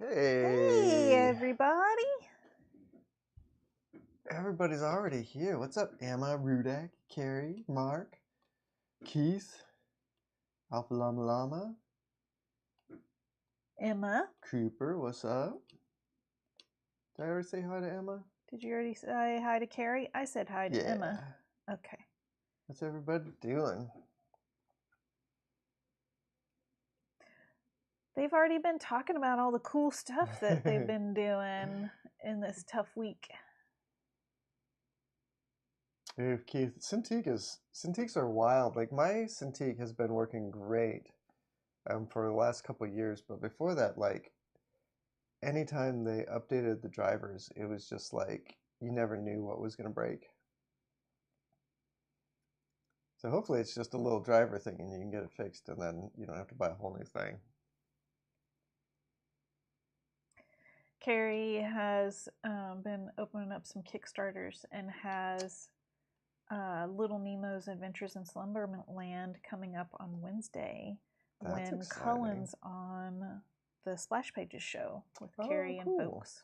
Hey, everybody. everybody's already here. What's up, Emma, Rudak, Carrie, Mark, Keith, Alpha Llama Llama, Emma. Cooper, what's up? Did I already say hi to Emma? Did you already say hi to Carrie? I said hi to Emma. Okay. What's everybody doing? They've already been talking about all the cool stuff that they've been doing in this tough week. Dude, Keith, Cintiqs are wild. Like, my Cintiq has been working great for the last couple of years, but before that, like, anytime they updated the drivers, it was just like you never knew what was going to break. So hopefully it's just a little driver thing and you can get it fixed and then you don't have to buy a whole new thing. Carrie has been opening up some Kickstarters and has Little Nemo's Adventures in Slumberland coming up on Wednesday. That's when exciting. Cullen's on the Splash Pages show with Carrie and folks.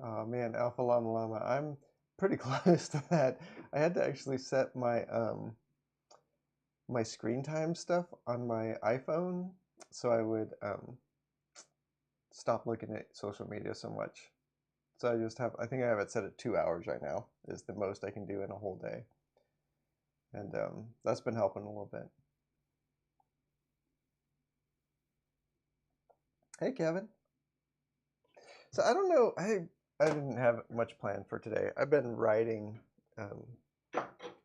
Oh man, Alpha Llama Llama, I'm pretty close to that. I had to actually set my my screen time stuff on my iPhone so I would stop looking at social media so much. So I think I have it set at 2 hours right now is the most I can do in a whole day. And that's been helping a little bit. Hey, Kevin. So I don't know, I didn't have much planned for today. I've been writing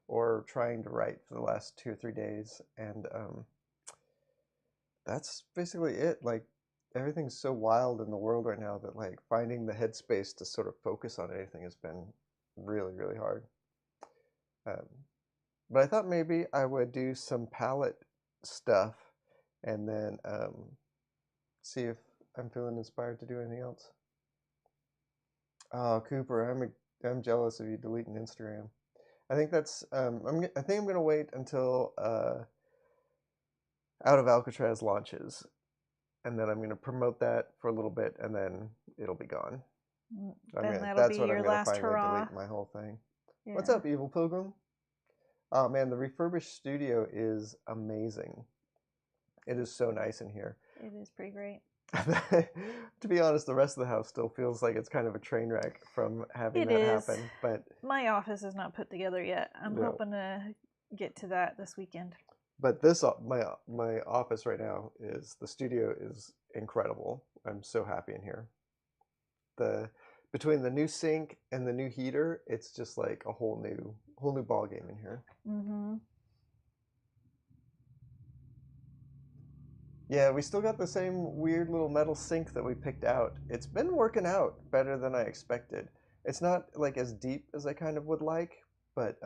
or trying to write for the last 2 or 3 days, and that's basically it. Like, everything's so wild in the world right now that like finding the headspace to sort of focus on anything has been really, really hard. But I thought maybe I would do some palette stuff and then see if I'm feeling inspired to do anything else. Oh, Cooper, I'm jealous of you deleting Instagram. I think that's I think I'm gonna wait until Out of Alcatraz launches, and then I'm gonna promote that for a little bit, and then it'll be gone. That's what I'm gonna finally delete my whole thing. Yeah. What's up, Evil Pilgrim? Oh man, the refurbished studio is amazing. It is so nice in here. It is pretty great. To be honest, the rest of the house still feels like it's kind of a train wreck from having that happen. But my office is not put together yet. I'm hoping to get to that this weekend. But my office right now the studio is incredible. I'm so happy in here. Between the new sink and the new heater, it's just like a whole new ball game in here. Mm-hmm. Yeah, we still got the same weird little metal sink that we picked out. It's been working out better than I expected. It's not like as deep as I kind of would like, but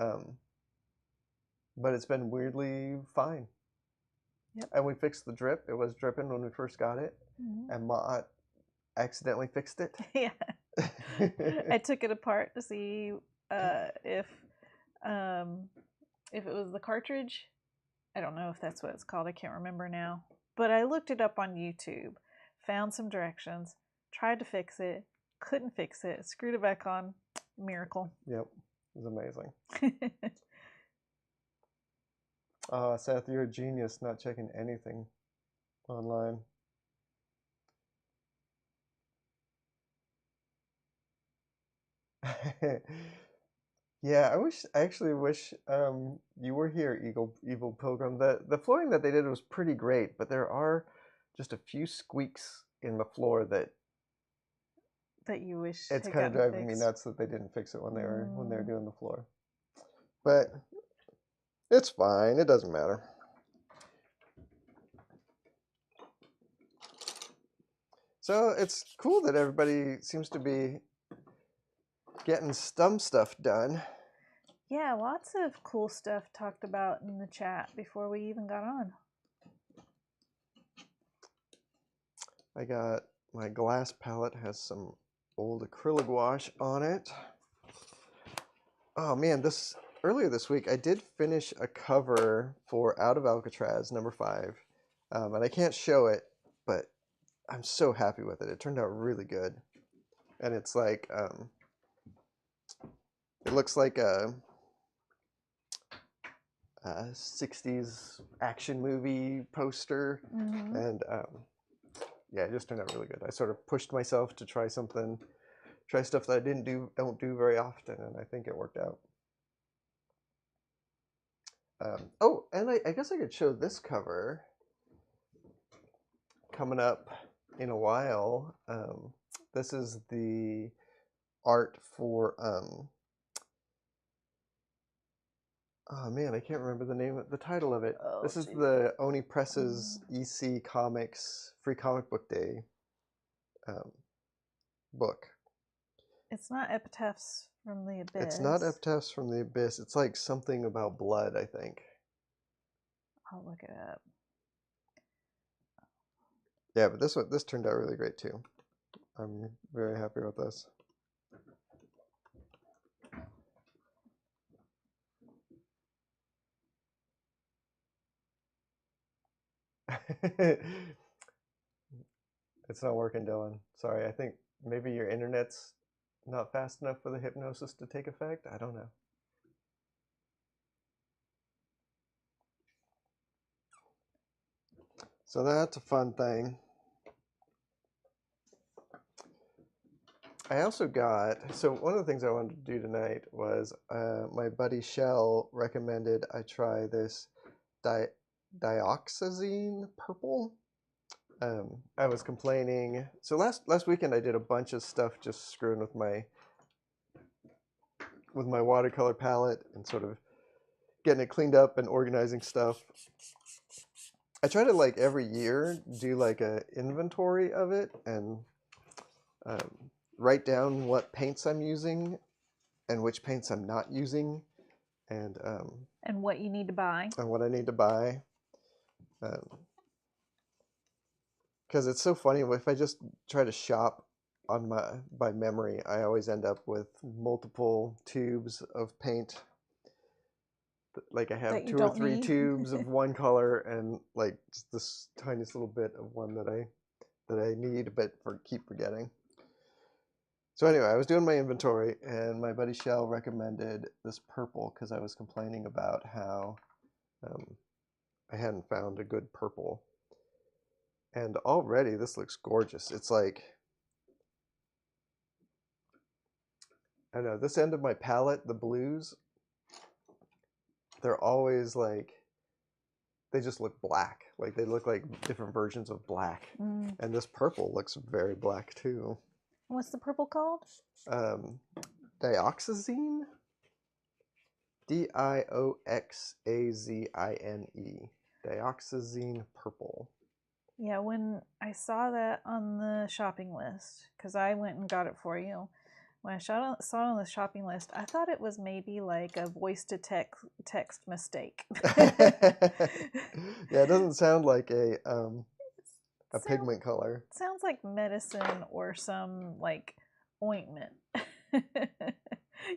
it's been weirdly fine. Yep. And we fixed the drip. It was dripping when we first got it, and Ma accidentally fixed it. Yeah. I took it apart to see if it was the cartridge. I don't know if that's what it's called. I can't remember now. But I looked it up on YouTube, found some directions, tried to fix it, couldn't fix it, screwed it back on. Miracle. Yep. It was amazing. Seth, you're a genius not checking anything online. Yeah, I actually wish you were here, Evil Pilgrim. The flooring that they did was pretty great, but there are just a few squeaks in the floor that you wish it's kind of driving me nuts that they didn't fix it when they were doing the floor. But it's fine. It doesn't matter. So it's cool that everybody seems to be getting some stuff done. Yeah, lots of cool stuff talked about in the chat before we even got on. I got my glass palette, has some old acrylic wash on it. Oh man, earlier this week I did finish a cover for Out of Alcatraz #5, and I can't show it but I'm so happy with it. It turned out really good. And it's like, it looks like a 60s action movie poster. And yeah, it just turned out really good. I sort of pushed myself to try stuff that I don't do very often, and I think it worked out. Oh, and I guess I could show this cover coming up in a while. This is the art for oh man, I can't remember the title of it. Oh, this is geez. the Oni Press's EC Comics Free Comic Book Day book. It's not Epitaphs from the Abyss. It's not Epitaphs from the Abyss. It's like something about blood, I think. I'll look it up. Yeah, but this turned out really great too. I'm very happy with this. It's not working, Dylan. Sorry, I think maybe your internet's not fast enough for the hypnosis to take effect. I don't know. So that's a fun thing. I also got, so one of the things I wanted to do tonight was my buddy Shell recommended I try this dioxazine purple. I was complaining. So last weekend I did a bunch of stuff just screwing with my watercolor palette and sort of getting it cleaned up and organizing stuff. I try to like every year do like a inventory of it and write down what paints I'm using and which paints I'm not using, and what you need to buy. And what I need to buy. Because it's so funny, if I just try to shop on by memory, I always end up with multiple tubes of paint. Like I have 2 or 3 tubes of one color and like just this tiniest little bit of one that I need but keep forgetting. So anyway, I was doing my inventory and my buddy Shell recommended this purple because I was complaining about how I hadn't found a good purple. And already this looks gorgeous. It's like, I don't know, this end of my palette, the blues, they're always like, they just look black. Like they look like different versions of black. And this purple looks very black too. What's the purple called? Dioxazine? Dioxazine. Dioxazine purple. Yeah, when I saw that on the shopping list, because I went and got it for you, when I saw it on the shopping list, I thought it was maybe like a voice-to-text mistake. Yeah, it doesn't sound like a pigment color. It sounds like medicine or some like ointment.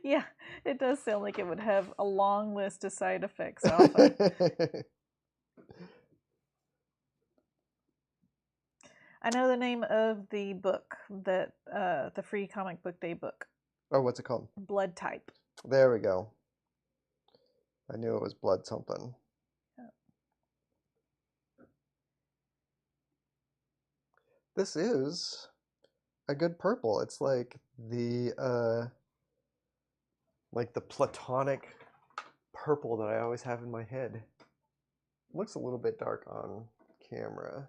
Yeah, it does sound like it would have a long list of side effects off of. I know the name of the book, that the Free Comic Book Day book. Oh, what's it called? Blood Type. There we go. I knew it was blood something. Yeah. This is a good purple. It's like the platonic purple that I always have in my head. It looks a little bit dark on camera.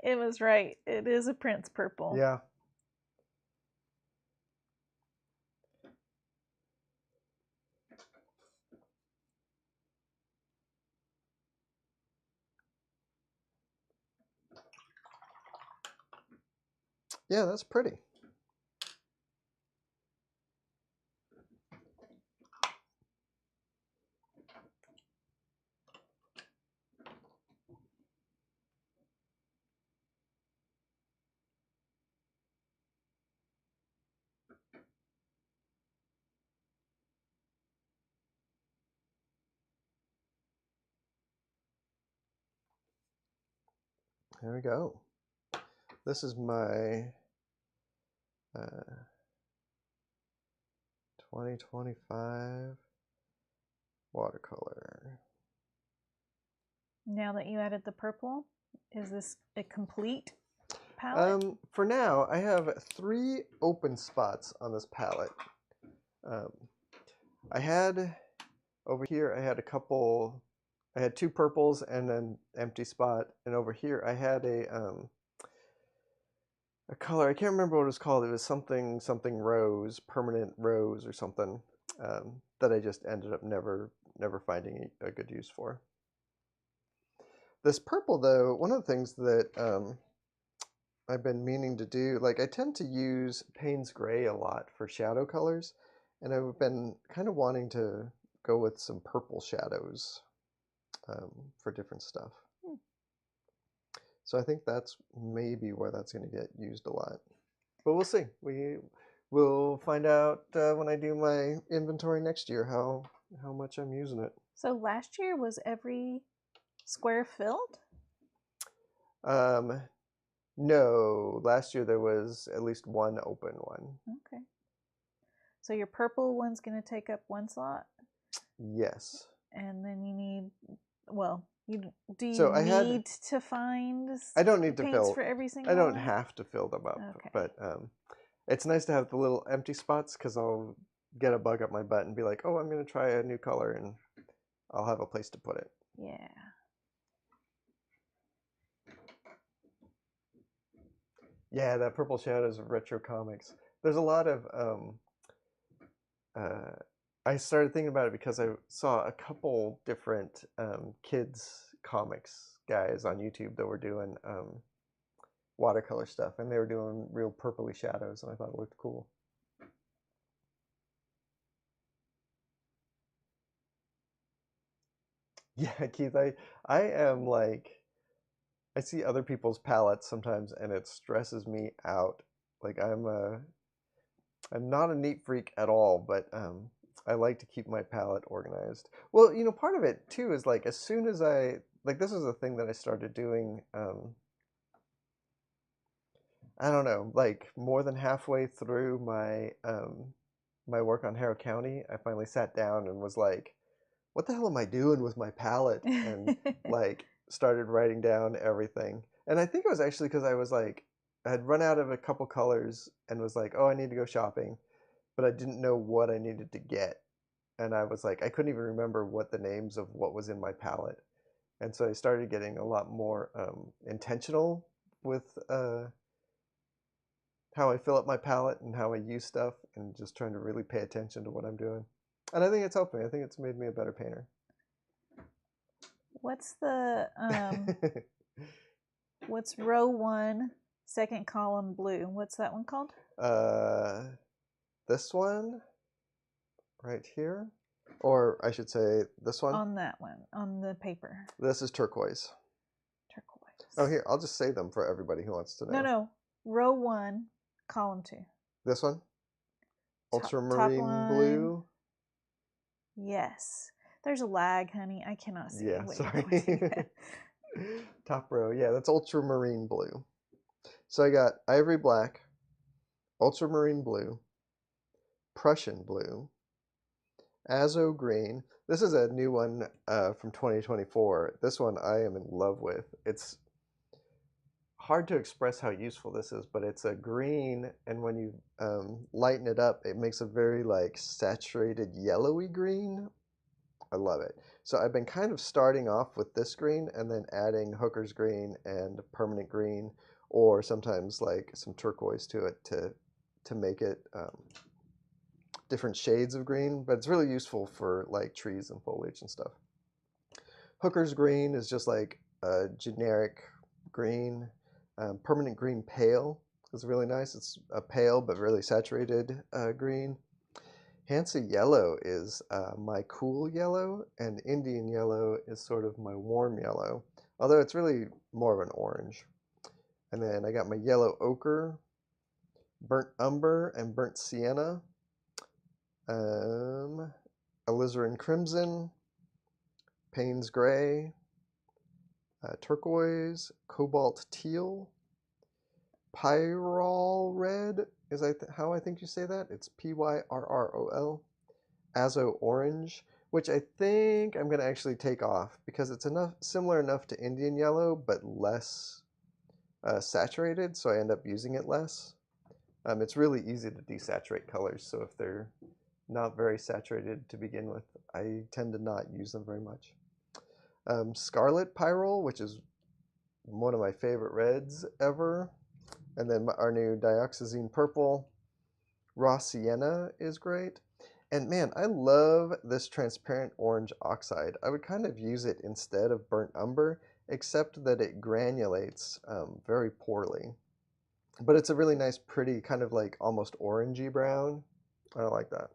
It was right. It is a Prince purple. Yeah. Yeah, that's pretty. There we go. This is my 2025 watercolor. Now that you added the purple, is this a complete palette? For now, I have 3 open spots on this palette. I had over here, I had a couple. I had 2 purples and an empty spot, and over here I had a color. I can't remember what it was called. It was something rose, permanent rose or something, that I just ended up never finding a good use for. This purple, though, one of the things that I've been meaning to do, like I tend to use Payne's Gray a lot for shadow colors, and I've been kind of wanting to go with some purple shadows for different stuff. So I think that's maybe where that's going to get used a lot. But we'll see. We'll find out when I do my inventory next year how much I'm using it. So last year, was every square filled? No, last year there was at least 1 open one. Okay. So your purple one's going to take up 1 slot? Yes. And then you need, well, do you So need to find I don't need to paints fill for every single I don't one? have to fill them up, Okay. but it's nice to have the little empty spots because I'll get a bug up my butt and be like, oh, I'm going to try a new color, and I'll have a place to put it. Yeah. Yeah, that Purple Shadows of retro comics. There's a lot of I started thinking about it because I saw a couple different kids comics guys on YouTube that were doing watercolor stuff, and they were doing real purpley shadows, and I thought it looked cool. Yeah, Keith, I am like, I see other people's palettes sometimes, and it stresses me out. Like I'm not a neat freak at all, but I like to keep my palette organized. Well, you know, part of it too is like as soon as this is a thing that I started doing. I don't know, like more than halfway through my my work on Harrow County, I finally sat down and was like, what the hell am I doing with my palette? And like started writing down everything. And I think it was actually because I was like, I had run out of a couple colors and was like, oh, I need to go shopping, but I didn't know what I needed to get. And I was like, I couldn't even remember what the names of what was in my palette. And so I started getting a lot more intentional with how I fill up my palette and how I use stuff, and just trying to really pay attention to what I'm doing. And I think it's helped me. I think it's made me a better painter. What's the what's row 1, second column blue? What's that one called? This one right here, or I should say this one. On that one, on the paper. This is turquoise. Turquoise. Oh, here, I'll just say them for everybody who wants to know. No, row 1, column 2. This one? Ultramarine top blue? Yes. There's a lag, honey. I cannot see. Yeah, what sorry. you're pointing at. Top row. Yeah, that's ultramarine blue. So I got ivory black, ultramarine blue, Prussian blue, azo green. This is a new one from 2024. This one I am in love with. It's hard to express how useful this is, but it's a green, and when you lighten it up, it makes a very like saturated yellowy green. I love it. So I've been kind of starting off with this green and then adding hooker's green and permanent green, or sometimes like some turquoise to it to make it different shades of green, but it's really useful for like trees and foliage and stuff. Hooker's green is just like a generic green. Permanent green pale It's really nice. It's a pale but really saturated green. Hansa yellow is my cool yellow, and Indian yellow is sort of my warm yellow, although it's really more of an orange. And then I got my yellow ochre, burnt umber, and burnt sienna, alizarin crimson, Payne's gray, turquoise, cobalt teal, pyrrol red is how I think you say that. It's Pyrrol. Azo orange, which I think I'm going to actually take off because it's similar enough to Indian yellow, but less saturated, so I end up using it less. It's really easy to desaturate colors, so if they're not very saturated to begin with, I tend to not use them very much. Scarlet pyrrole, which is one of my favorite reds ever. And then our new dioxazine purple. Raw sienna is great. And man, I love this transparent orange oxide. I would kind of use it instead of burnt umber, except that it granulates very poorly. But it's a really nice, pretty, kind of like almost orangey brown. I like that.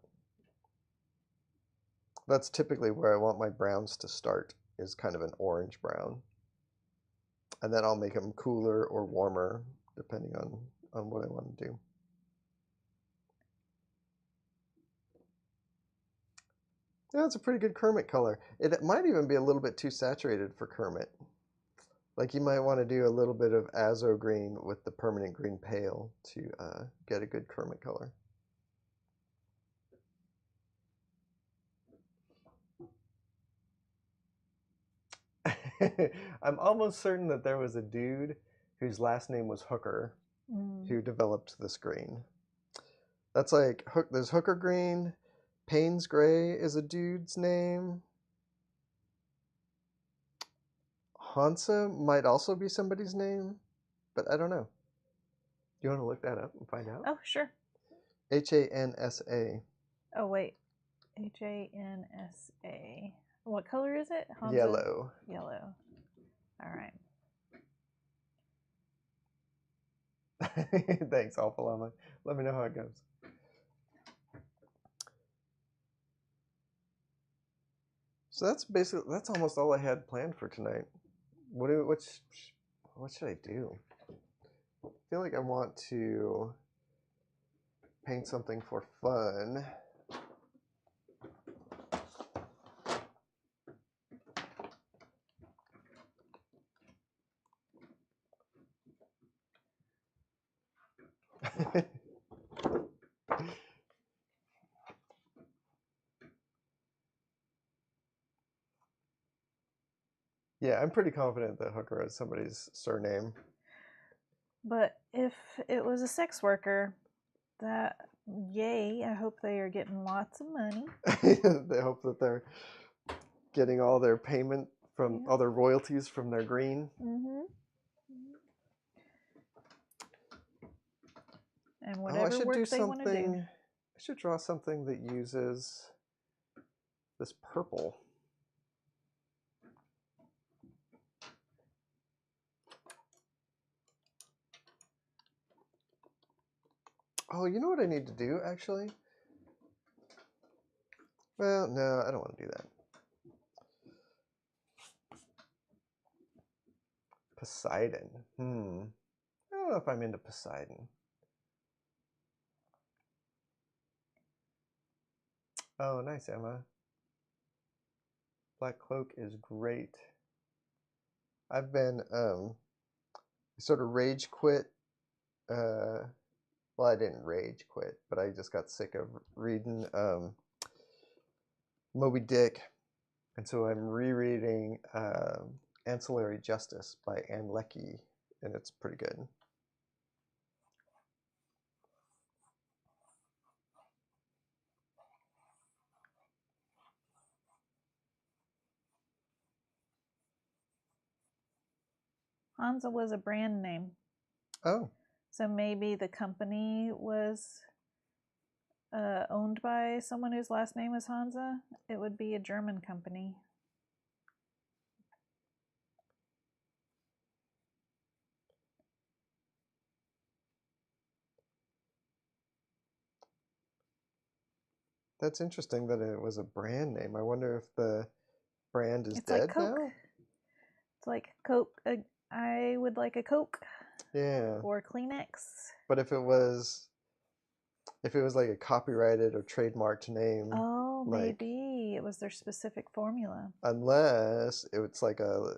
That's typically where I want my browns to start, is kind of an orange brown. And then I'll make them cooler or warmer, depending on what I want to do. Yeah, it's a pretty good Kermit color. It might even be a little bit too saturated for Kermit. Like you might want to do a little bit of azo green with the permanent green pale to get a good Kermit color. I'm almost certain that there was a dude whose last name was Hooker who developed this green. That's like, there's Hooker green, Payne's gray is a dude's name. Hansa might also be somebody's name, but I don't know. Do you want to look that up and find out? Oh, sure. Hansa. Oh, wait. Hansa. What color is it? Hansa? Yellow. Yellow. All right. Thanks, Alpha Llama. Let me know how it goes. So that's almost all I had planned for tonight. What should I do? I feel like I want to paint something for fun. Yeah, I'm pretty confident that Hooker is somebody's surname. But if it was a sex worker, yay, I hope they are getting lots of money. They hope that they're getting all their payment from all their royalties from their green. And whatever work they want to do. I should draw something that uses this purple. Oh, you know what I need to do, actually? Well, no, I don't want to do that. Poseidon. I don't know if I'm into Poseidon. Oh, nice, Emma. Black Cloak is great. I've been sort of rage quit. Well, I didn't rage quit, but I just got sick of reading Moby Dick, and so I'm rereading Ancillary Justice by Anne Leckie, and it's pretty good. Hansa was a brand name. Oh. So maybe the company was owned by someone whose last name was Hansa. It would be a German company. That's interesting that it was a brand name. I wonder if the brand is It's like dead Coke. now? It's like Coke. I would like a Coke. Yeah. Or Kleenex. But if it was like a copyrighted or trademarked name, oh, like, maybe it was their specific formula. Unless it's like a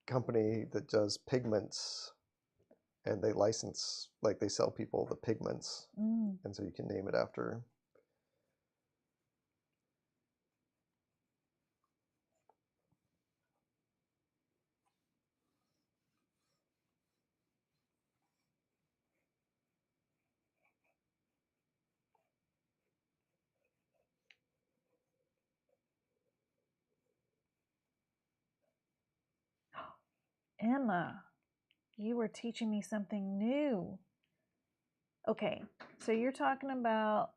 company that does pigments and they license, like they sell people the pigments, and so you can name it after. Emma, you were teaching me something new. Okay, so you're talking about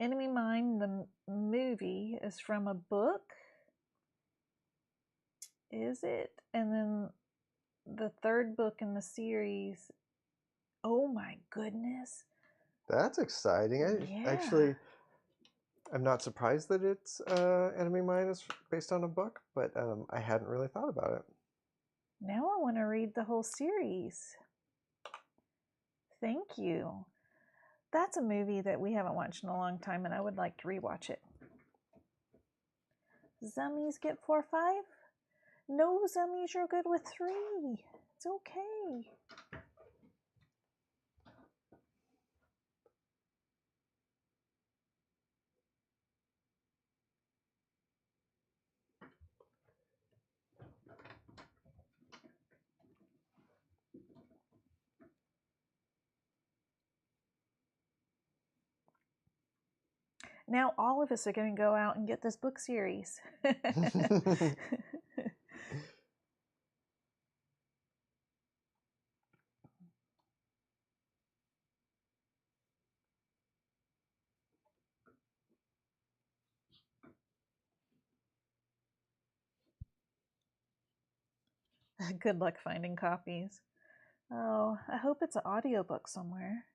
Enemy Mine, the movie, is from a book? Is it? And then the third book in the series. Oh my goodness. That's exciting. Yeah. I'm not surprised that it's Enemy Mine is based on a book, but I hadn't really thought about it. Now I want to read the whole series. Thank you. That's a movie that we haven't watched in a long time, and I would like to rewatch it. Zummies get 4 or 5? No, Zummies, you're good with 3. It's okay. Now all of us are going to go out and get this book series. Good luck finding copies. Oh, I hope it's an audiobook somewhere.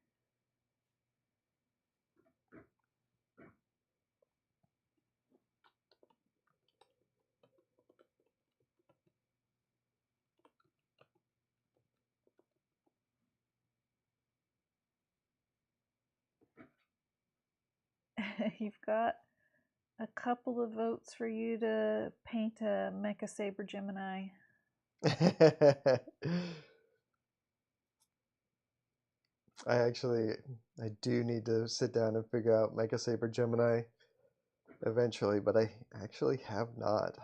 You've got a couple of votes for you to paint a Mecha Saber Gemini. I do need to sit down and figure out Mecha Saber Gemini eventually, but I actually have not.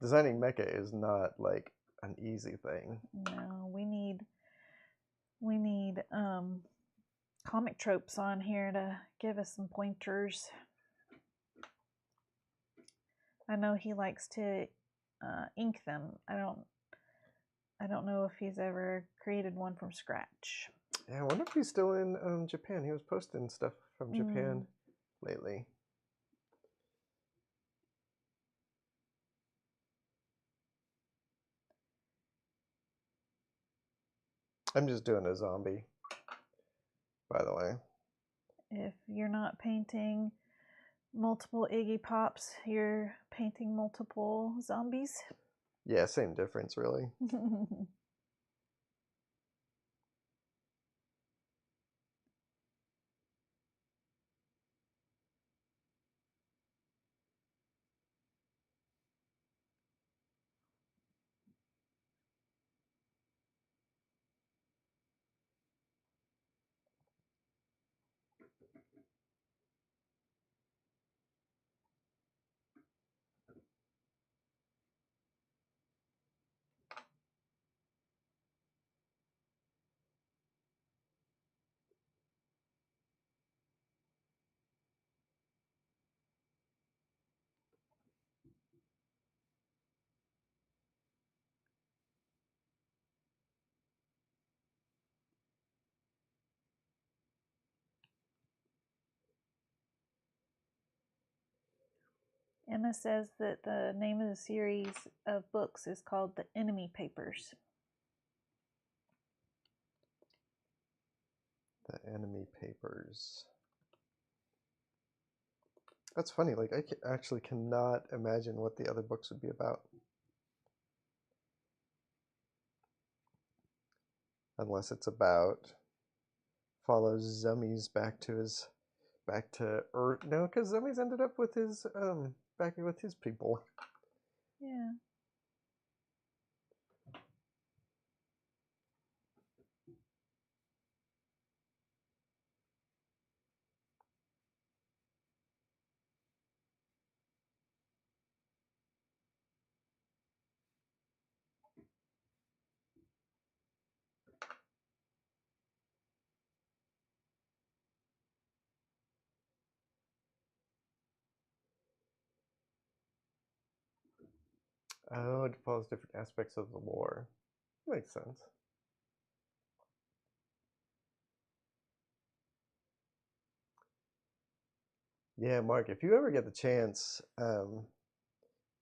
Designing mecha is not like an easy thing. No, we need comic tropes on here to give us some pointers. I know he likes to ink them. I don't know if he's ever created one from scratch. Yeah, I wonder if he's still in Japan. He was posting stuff from Japan lately. I'm just doing a zombie, by the way. If you're not painting multiple Iggy Pops, you're painting multiple zombies. Yeah, same difference, really. Emma says that the name of the series of books is called The Enemy Papers. The Enemy Papers. That's funny. Like I actually cannot imagine what the other books would be about, unless it's about follows Zummies back to Earth. No, because Zummies ended up with his back with his people. Yeah. Oh, it follows different aspects of the lore. Makes sense. Yeah, Mark, if you ever get the chance, go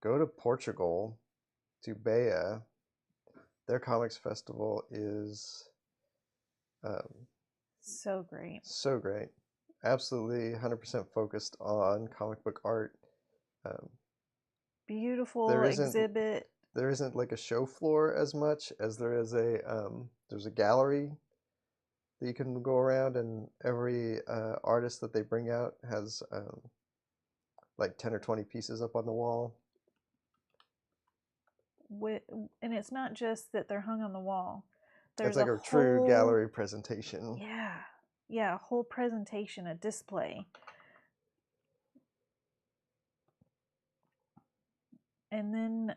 to Portugal, to Beja. Their comics festival is so great. So great. Absolutely 100% focused on comic book art. Beautiful exhibit. There isn't like a show floor as much as there is there's a gallery that you can go around, and every artist that they bring out has like 10 or 20 pieces up on the wall. And it's not just that they're hung on the wall. It's like a true gallery presentation. Yeah. Yeah, a whole presentation, a display. And then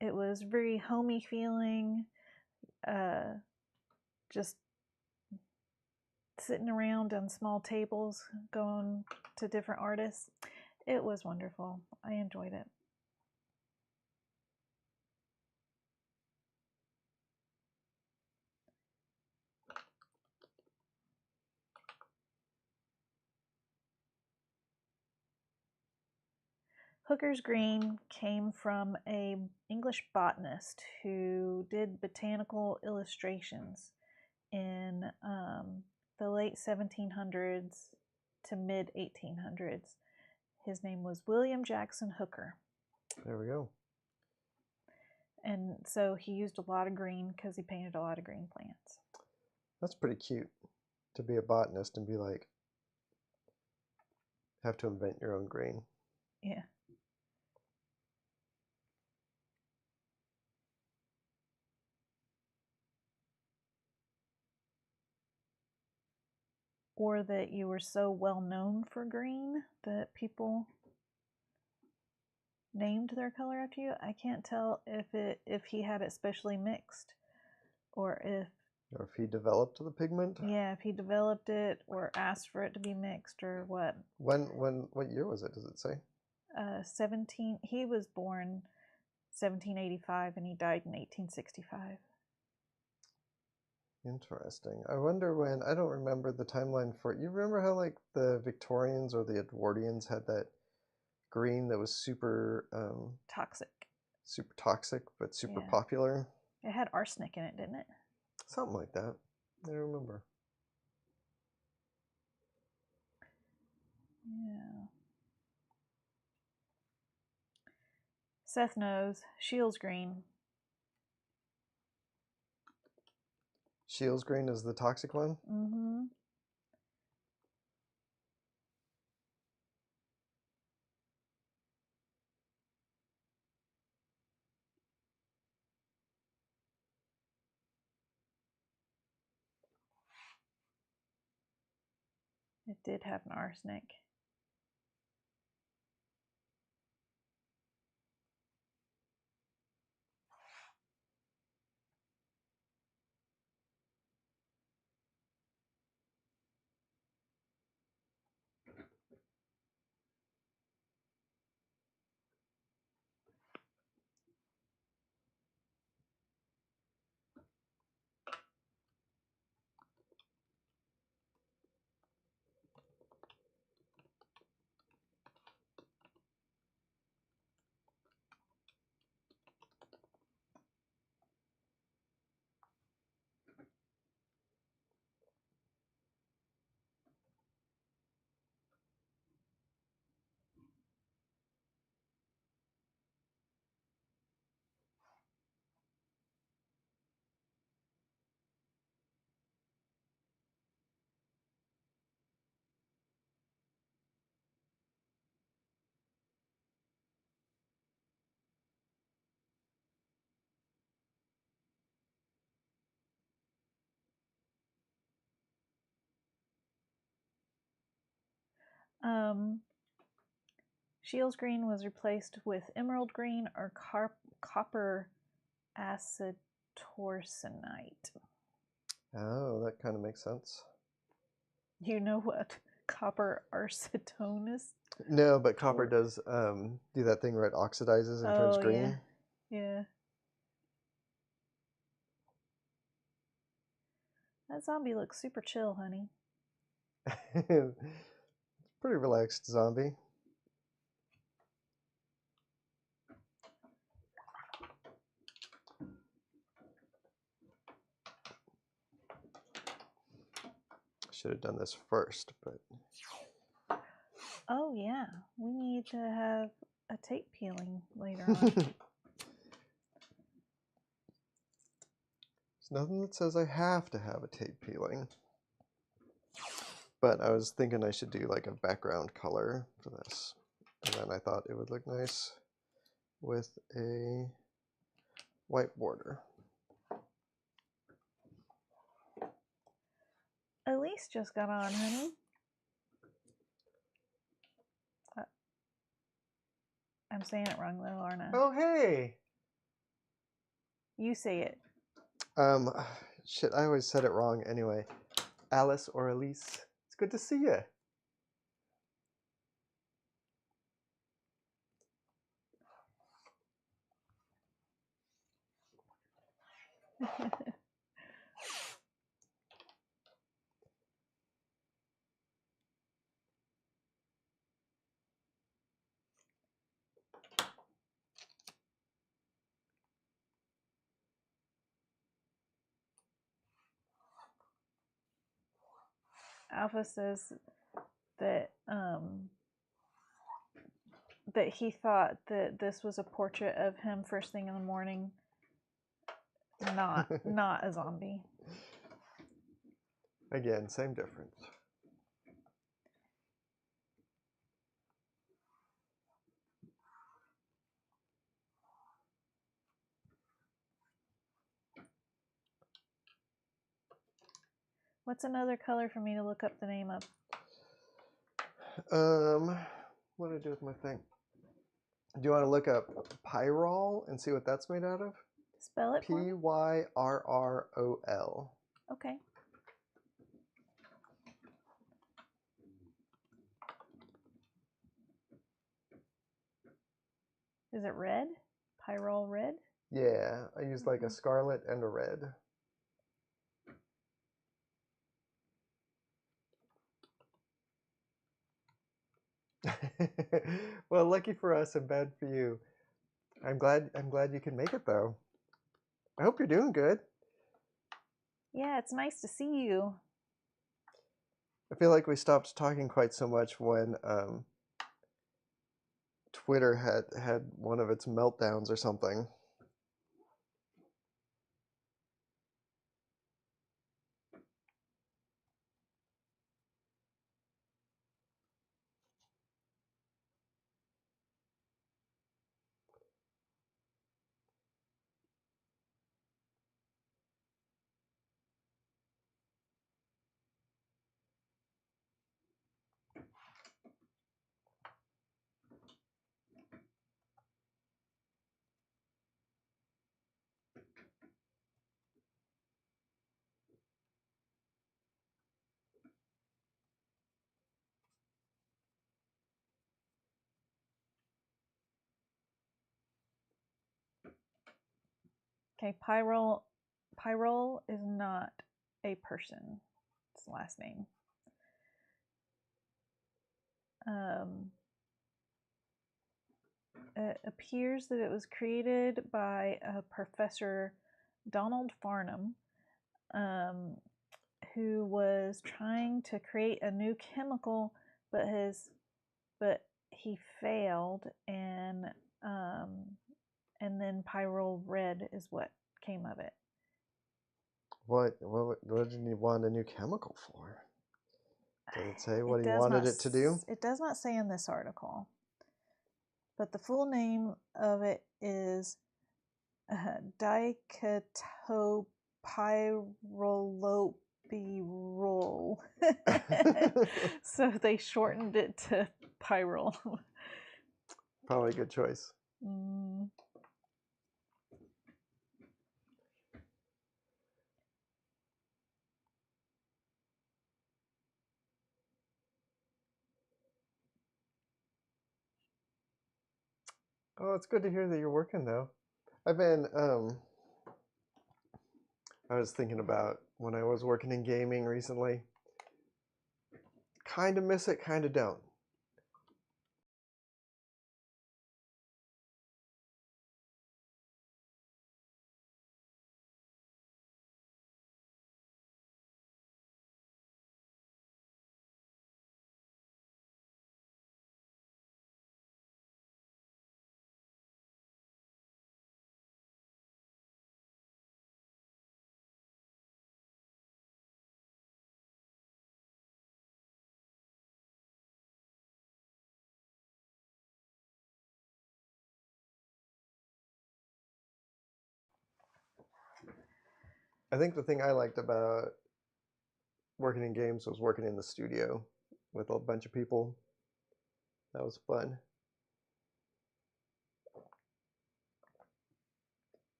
it was very homey feeling, just sitting around on small tables, going to different artists. It was wonderful. I enjoyed it. Hooker's Green came from an English botanist who did botanical illustrations in the late 1700s to mid 1800s. His name was William Jackson Hooker. There we go. And so he used a lot of green because he painted a lot of green plants. That's pretty cute, to be a botanist and be like, have to invent your own green. Yeah. Or that you were so well known for green that people named their color after you. I can't tell if he had it specially mixed, or if he developed the pigment. Yeah, if he developed it or asked for it to be mixed or what. What year was it? Does it say? 17. He was born 1785 and he died in 1865. Interesting. I wonder when, I don't remember the timeline for it. You remember how like the Victorians or the Edwardians had that green that was super toxic. Super toxic, but super popular? It had arsenic in it, didn't it? Something like that. I remember. Yeah. Seth knows. Shields green. Shields green is the toxic one? Mm-hmm. It did have an arsenic. Shields green was replaced with emerald green or copper acetorsonite. Oh, that kind of makes sense. You know what copper acetone is? No, but copper does do that thing where it oxidizes and turns green. Yeah. That zombie looks super chill, honey. Pretty relaxed zombie. Should have done this first, but... Oh yeah, we need to have a tape peeling later on. There's nothing that says I have to have a tape peeling. But I was thinking I should do like a background color for this. And then I thought it would look nice with a white border. Elise just got on, honey. I'm saying it wrong though, aren't I? Oh, hey! You say it. Shit, I always said it wrong anyway. Alice or Elise, it's good to see you. Alpha says that that he thought that this was a portrait of him first thing in the morning, not a zombie. Again, same difference. What's another color for me to look up the name of? What did I do with my thing? Do you want to look up pyrrol and see what that's made out of? Spell it for me? Pyrrol. Okay. Is it red? Pyrrol red? Yeah, I used like a scarlet and a red. Well, lucky for us and bad for you. I'm glad you can make it though. I hope you're doing good. Yeah, it's nice to see you. I feel like we stopped talking quite so much when Twitter had one of its meltdowns or something. Okay, Pyrrol is not a person. It's the last name. It appears that it was created by Professor Donald Farnham, who was trying to create a new chemical, but he failed, and then pyrrole red is what came of it. What did he want a new chemical for? Does it say what he wanted it to do? It does not say in this article. But the full name of it is dicatopyrrolopyridine. B-roll. So they shortened it to Pyrol. Probably a good choice. Oh, it's good to hear that you're working though. I've been I was thinking about when I was working in gaming recently. Kind of miss it, kind of don't. I think the thing I liked about working in games was working in the studio with a bunch of people. That was fun.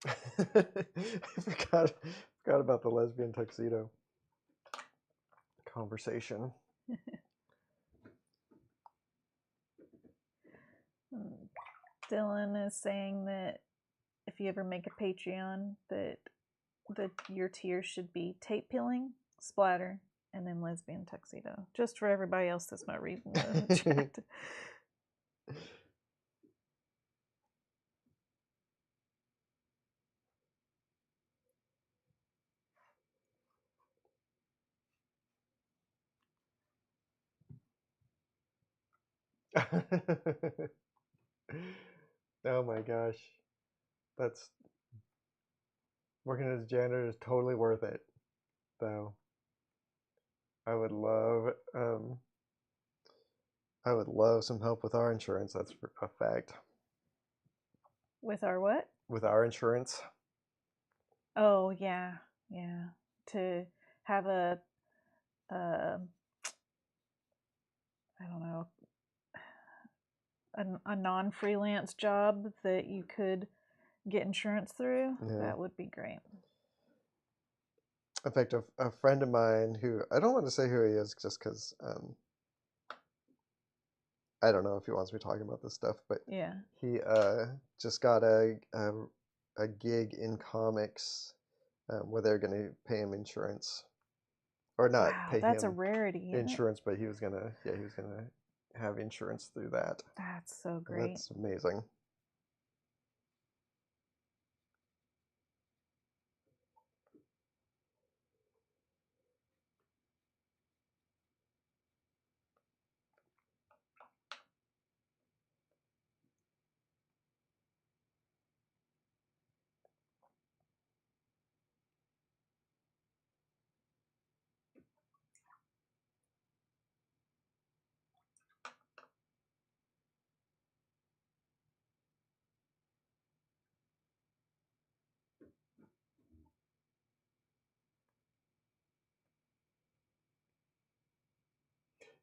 I forgot about the lesbian tuxedo conversation. Dylan is saying that if you ever make a Patreon, that your tiers should be tape peeling, splatter, and then lesbian tuxedo. Just for everybody else that's not reading the chat. Oh my gosh. That's working as a janitor is totally worth it. Though I would love some help with our insurance, that's for a fact. With our what? With our insurance. Oh yeah. Yeah. To have a I don't know, a non-freelance job that you could get insurance through, Yeah. that would be great. In fact, a friend of mine who, I don't want to say who he is just because I don't know if he wants me talking about this stuff, but yeah, he just got a gig in comics where they're going to pay him insurance, or not pay that's him a rarity. Insurance, but he was gonna have insurance through that. That's so great. That's amazing.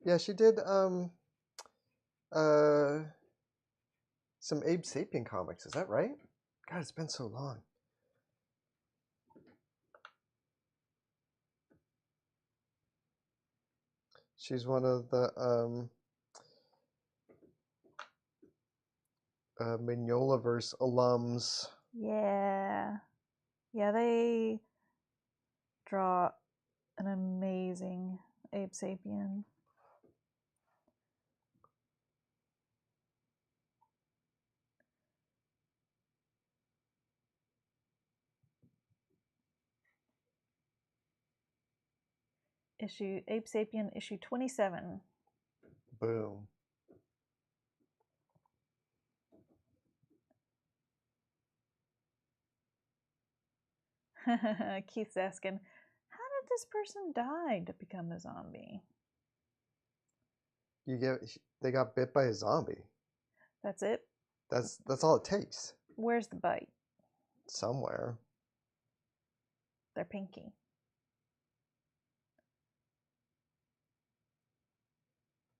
Yeah, she did some Abe Sapien comics, is that right? God, it's been so long. She's one of the Mignolaverse alums. Yeah. Yeah, they draw an amazing Abe Sapien. Abe Sapien issue 27. Boom. Keith's asking, how did this person die to become a zombie? They got bit by a zombie. That's it? That's all it takes. Where's the bite? Somewhere. They're pinky.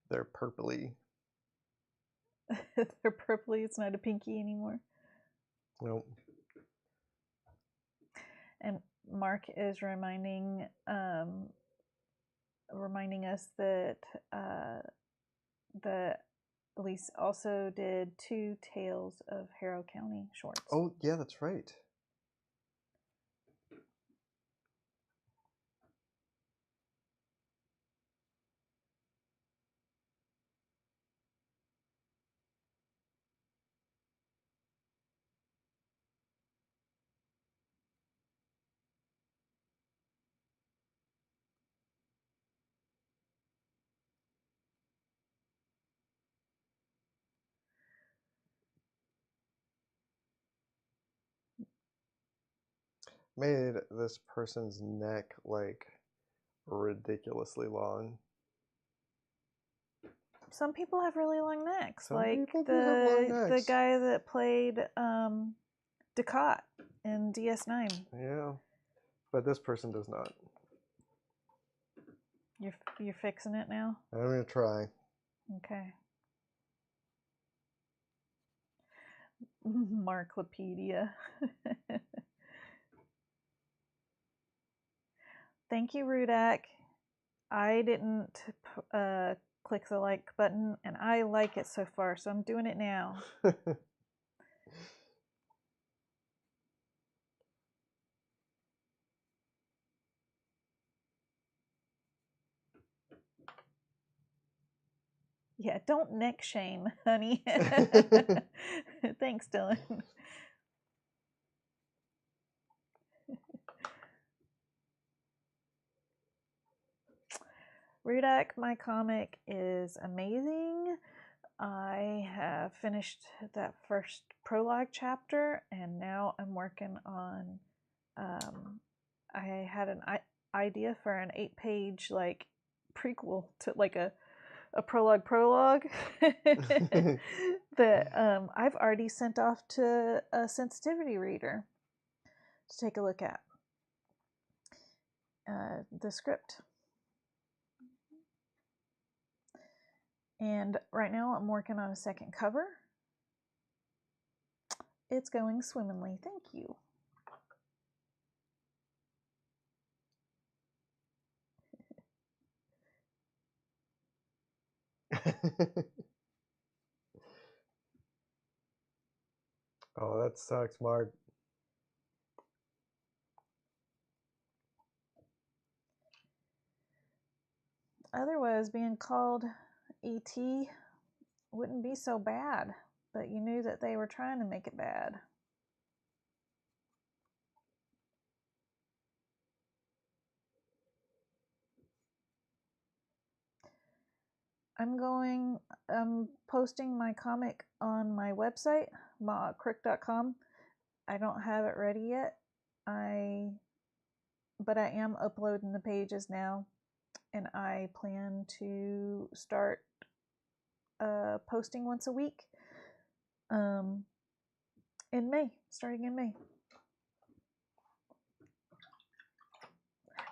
They're purpley. They're purpley. It's not a pinky anymore. Nope. And Mark is reminding us that Elise also did 2 Tales of Harrow County shorts. Oh, yeah, that's right. Made this person's neck like ridiculously long. Some people have really long necks. Some like people do have long necks. the guy that played Ducat in DS9. Yeah. But this person does not. You're fixing it now? I'm gonna try. Okay. Marklopedia. Thank you, Rudak. I didn't click the like button, and I like it so far, so I'm doing it now. Yeah, don't neck shame, honey. Thanks, Dylan. Rudak, my comic is amazing. I have finished that first prologue chapter, and now I'm working on. I had an idea for an 8-page like prequel to like a prologue that I've already sent off to a sensitivity reader to take a look at the script. And right now I'm working on a second cover. It's going swimmingly. Thank you. Oh, that sucks, Mark. Otherwise, being called ET wouldn't be so bad, but you knew that they were trying to make it bad. I'm posting my comic on my website, crook.com. I don't have it ready yet. But I am uploading the pages now, and I plan to start posting once a week in May, starting in May.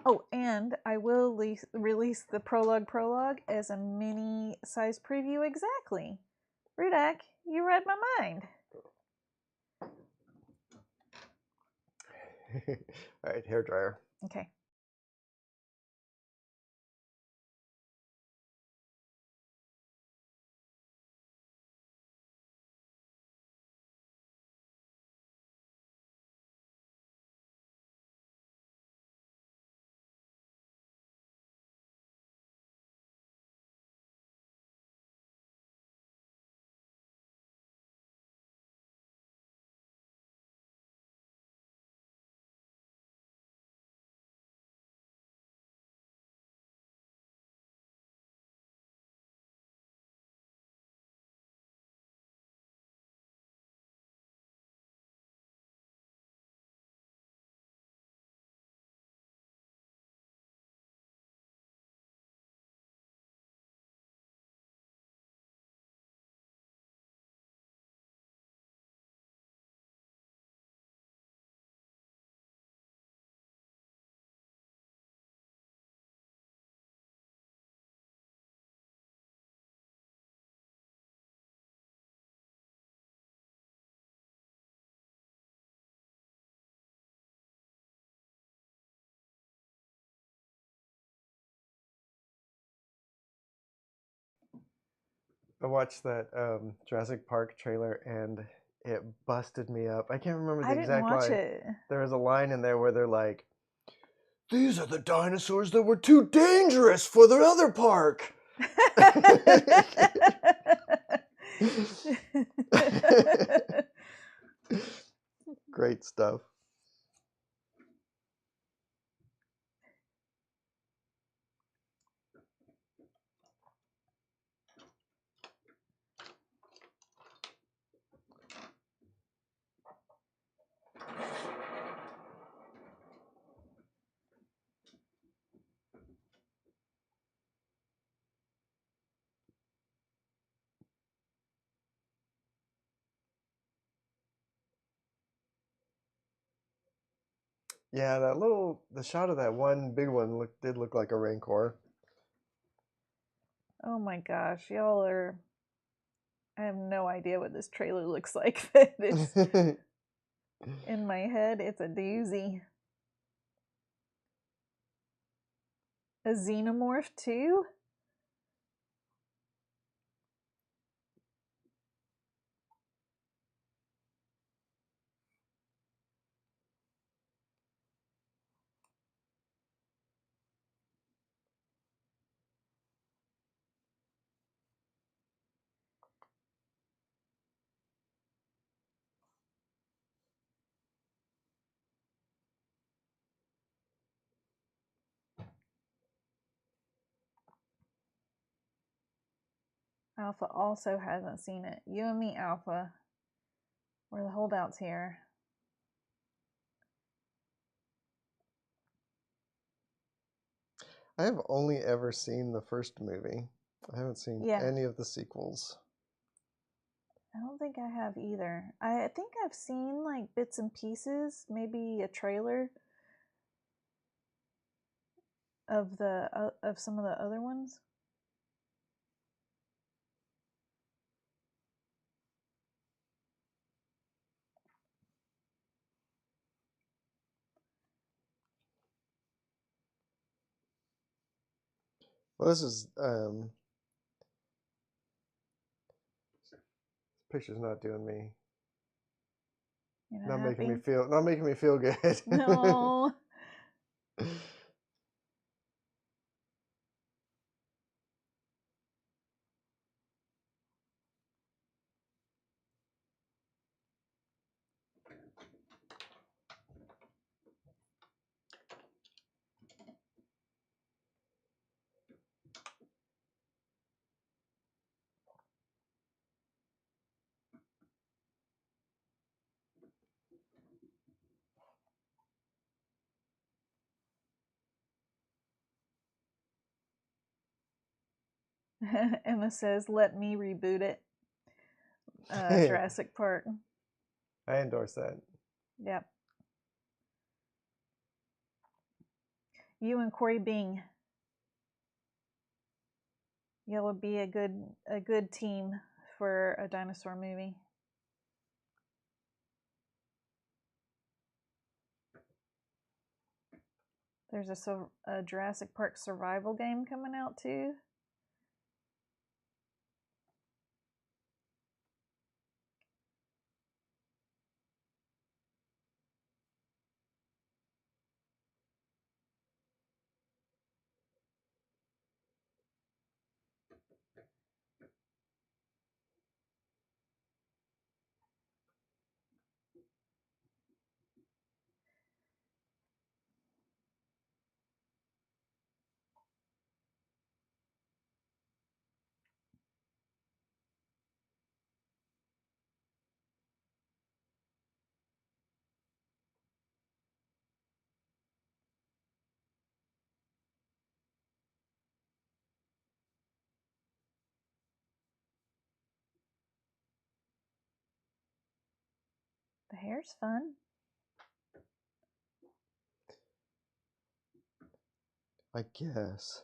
Oh, and I will release the prologue as a mini size preview exactly. Rudak, you read my mind. All right, hairdryer. Okay. I watched that Jurassic Park trailer and it busted me up. I can't remember the I didn't exact watch line. it. There was a line in there where they're like, "These are the dinosaurs that were too dangerous for the other park." Great stuff. Yeah, the shot of that one big one did look like a rancor. Oh my gosh, y'all are. I have no idea what this trailer looks like, but it's in my head. It's a doozy. A xenomorph too? Alpha also hasn't seen it. You and me, Alpha. We're the holdouts here. I have only ever seen the first movie. I haven't seen Yeah. any of the sequels. I don't think I have either. I think I've seen like bits and pieces, maybe a trailer of the of some of the other ones. Well, this is picture's not doing me. You're Not happy? making me feel good. No. Emma says, "Let me reboot it." Jurassic Park. I endorse that. Yep. You and Corey Bing. Y'all would be a good team for a dinosaur movie. There's a Jurassic Park survival game coming out too. The hair's fun. I guess.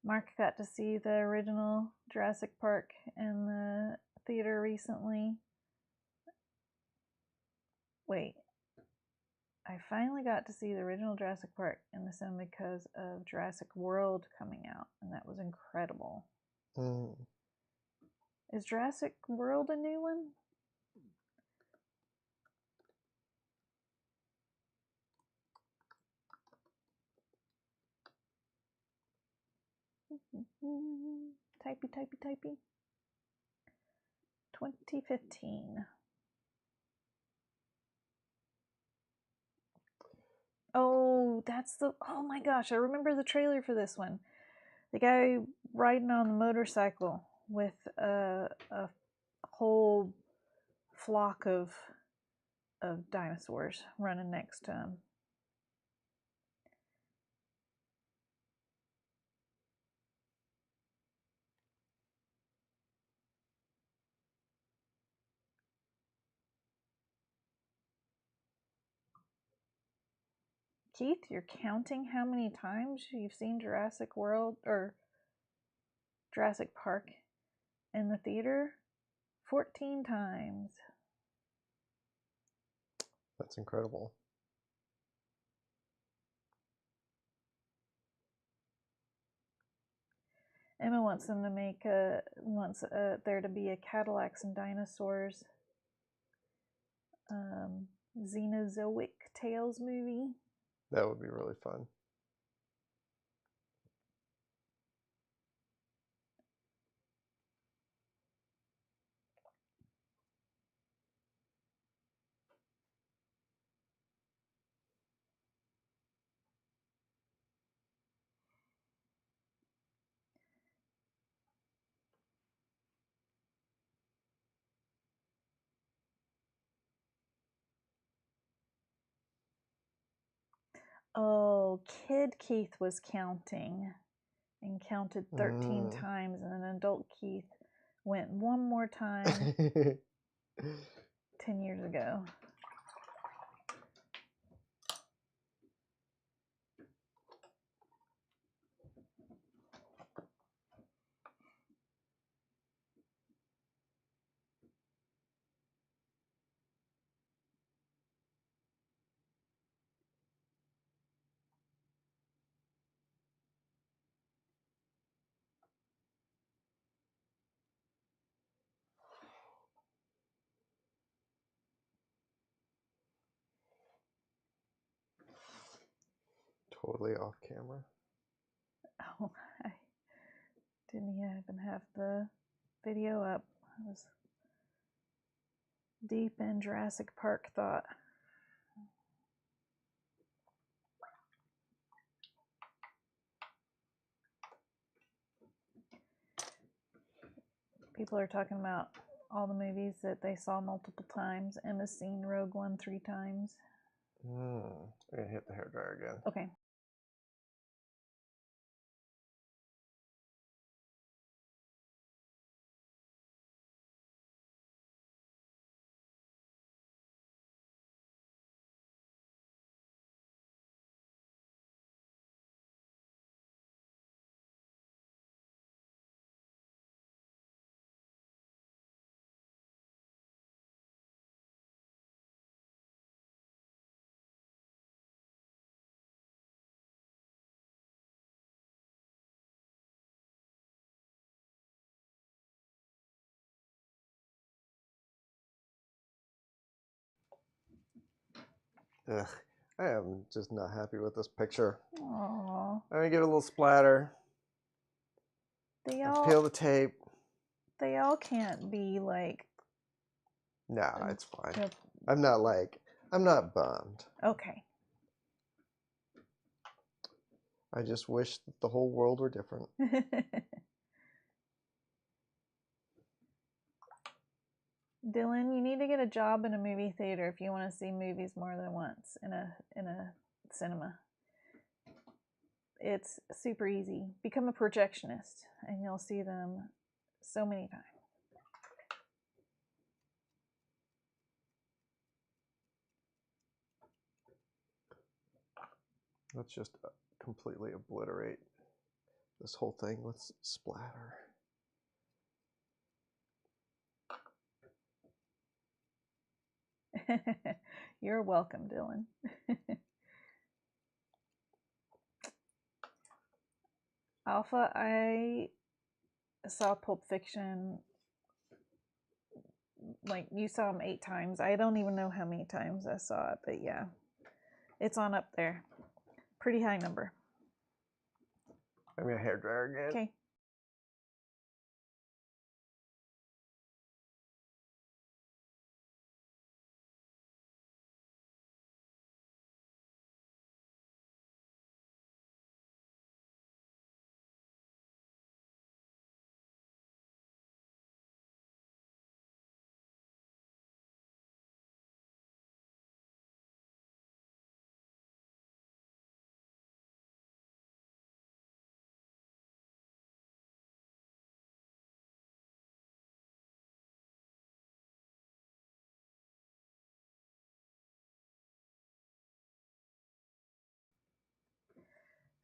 Mark got to see the original Jurassic Park in the theater recently. Wait. I finally got to see the original Jurassic Park in the cinema because of Jurassic World coming out, and that was incredible. Is Jurassic World a new one? Typey, typey, typey. 2015. Oh, that's the... Oh my gosh, I remember the trailer for this one. The guy riding on the motorcycle with a whole flock of dinosaurs running next to him. Keith, you're counting how many times you've seen Jurassic World or Jurassic Park in the theater? 14 times. That's incredible. Emma wants them to make there to be a Cadillacs and Dinosaurs Xenozoic Tales movie. That would be really fun. Oh, Kid Keith was counting and counted 13 times, and then adult Keith went one more time 10 years ago. Totally off camera. Oh, I didn't even have the video up. I was deep in Jurassic Park thought. People are talking about all the movies that they saw multiple times. Emma's seen Rogue One 3 times. I'm gonna hit the hairdryer again. Okay. Ugh, I am just not happy with this picture. Aww. I'm gonna give it a little splatter. Peel the tape. They all can't be like... Nah, it's fine. I'm not bummed. Okay. I just wish that the whole world were different. Dylan, you need to get a job in a movie theater if you want to see movies more than once in a cinema. It's super easy. Become a projectionist and you'll see them so many times. Let's just completely obliterate this whole thing with splatter. You're welcome, Dylan. Alpha, I saw Pulp Fiction, like, you saw them 8 times. I don't even know how many times I saw it, but yeah. It's on up there. Pretty high number. I'm gonna hairdryer again. Okay.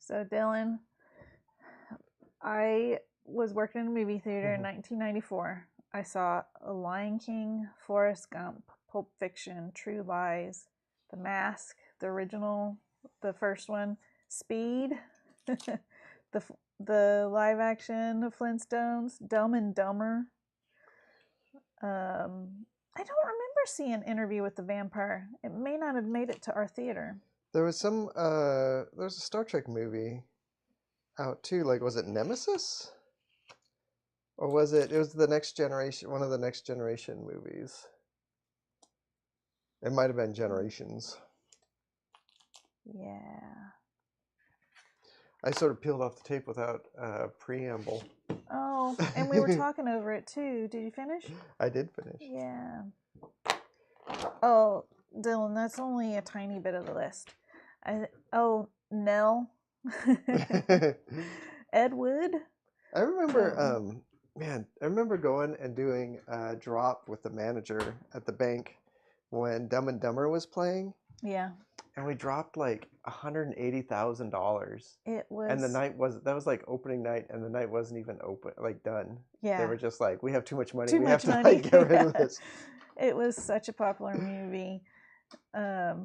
So, Dylan, I was working in a movie theater in 1994. I saw Lion King, Forrest Gump, Pulp Fiction, True Lies, The Mask, the original, the first one, Speed, the live action of Flintstones, Dumb and Dumber. I don't remember seeing an Interview with the Vampire. It may not have made it to our theater. There was some there's a Star Trek movie out too. Like, was it Nemesis? Or was it was the Next Generation, one of the Next Generation movies. It might have been Generations. Yeah. I sort of peeled off the tape without preamble. Oh, and we were talking over it too. Did you finish? I did finish. Yeah. Oh, Dylan, that's only a tiny bit of the list. Nell. Ed Wood. I remember, I remember going and doing a drop with the manager at the bank when Dumb and Dumber was playing. Yeah. And we dropped like $180,000. It was. And the night that was like opening night, and the night wasn't even done. Yeah. They were just like, we have too much money. We have to money. Like, get rid of this. It was such a popular movie.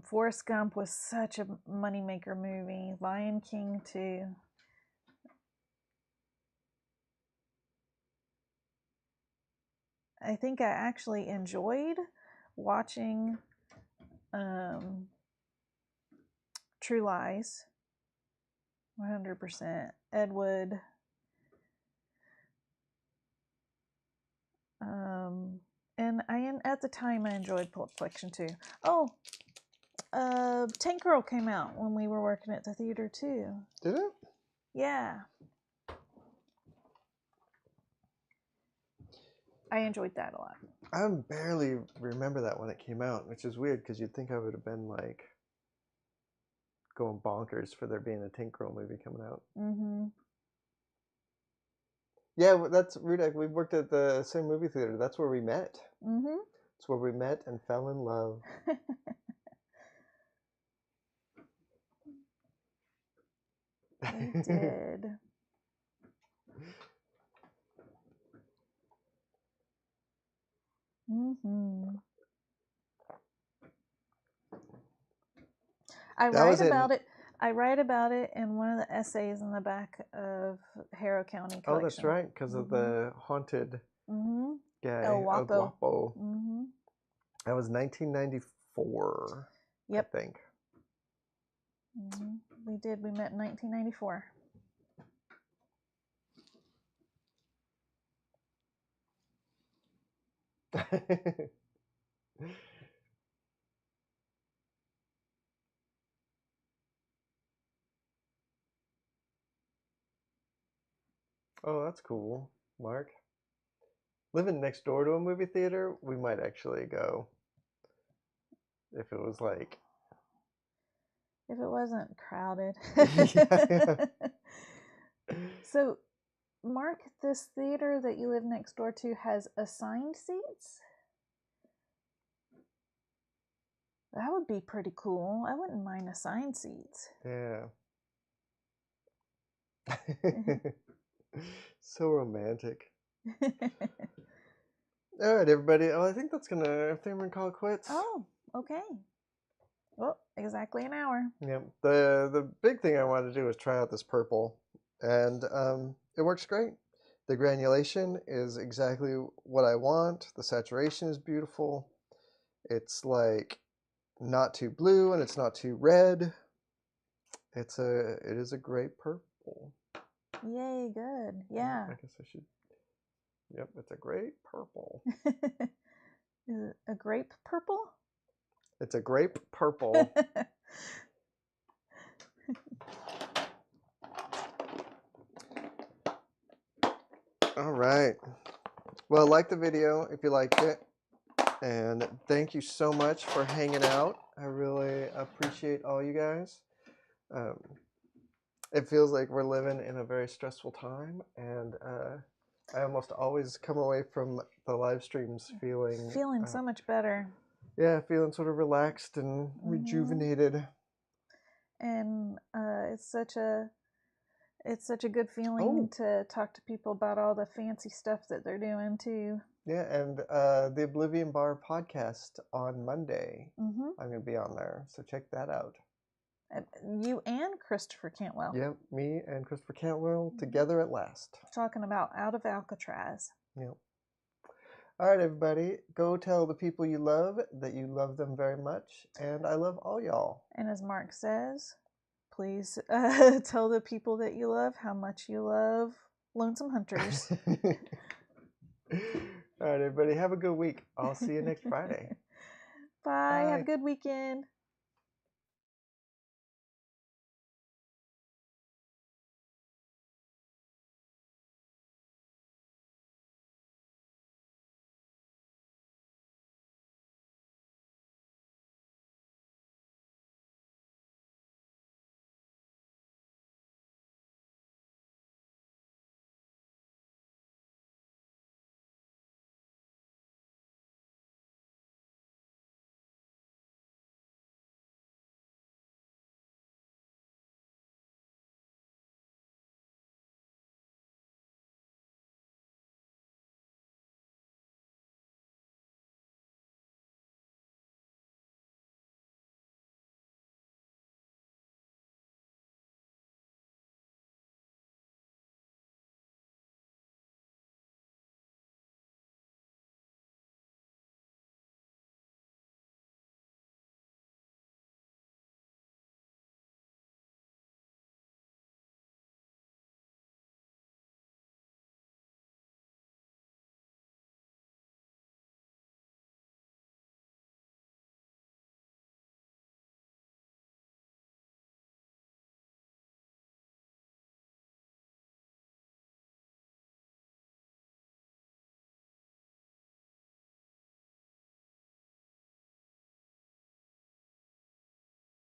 Forrest Gump was such a moneymaker movie. Lion King too. I think I actually enjoyed watching True Lies. 100%. Ed Wood. And at the time I enjoyed Pulp Fiction too. Oh, Tank Girl came out when we were working at the theater too. Did it? Yeah. I enjoyed that a lot. I barely remember that when it came out, which is weird because you'd think I would have been like going bonkers for there being a Tank Girl movie coming out. Mm-hmm. Yeah, that's Rudak. We worked at the same movie theater. That's where we met. Mm-hmm. It's where we met and fell in love. We did. Mm-hmm. I write about it in one of the essays in the back of Harrow County collection. Oh, that's right, because of the haunted guy, El Guapo. That was 1994. Yep. I think. We did. We met in 1994. Oh, that's cool, Mark. Living next door to a movie theater, we might actually go. If it was like... If it wasn't crowded. Yeah. So, Mark, this theater that you live next door to has assigned seats? That would be pretty cool. I wouldn't mind assigned seats. Yeah. So romantic. All right, everybody. Oh, I think I'm gonna call it quits. Oh, okay. Well, exactly an hour. Yeah. The big thing I wanted to do was try out this purple, and it works great. The granulation is exactly what I want. The saturation is beautiful. It's like not too blue and it's not too red. It is a great purple. Yay, good. Yeah. I guess I should. Yep, it's a great purple. Is it a grape purple? It's a grape purple. All right. Well, like the video if you liked it. And thank you so much for hanging out. I really appreciate all you guys. It feels like we're living in a very stressful time, and I almost always come away from the live streams feeling so much better. Yeah, feeling sort of relaxed and rejuvenated. And it's such a good feeling to talk to people about all the fancy stuff that they're doing too. Yeah, and the Oblivion Bar podcast on Monday. I'm going to be on there, so check that out. You and Christopher Cantwell. Yep, me and Christopher Cantwell together at last. Talking about Out of Alcatraz. Yep. All right, everybody, go tell the people you love that you love them very much, and I love all y'all. And as Mark says, please tell the people that you love how much you love Lonesome Hunters. All right, everybody, have a good week. I'll see you next Friday. Bye. Have a good weekend.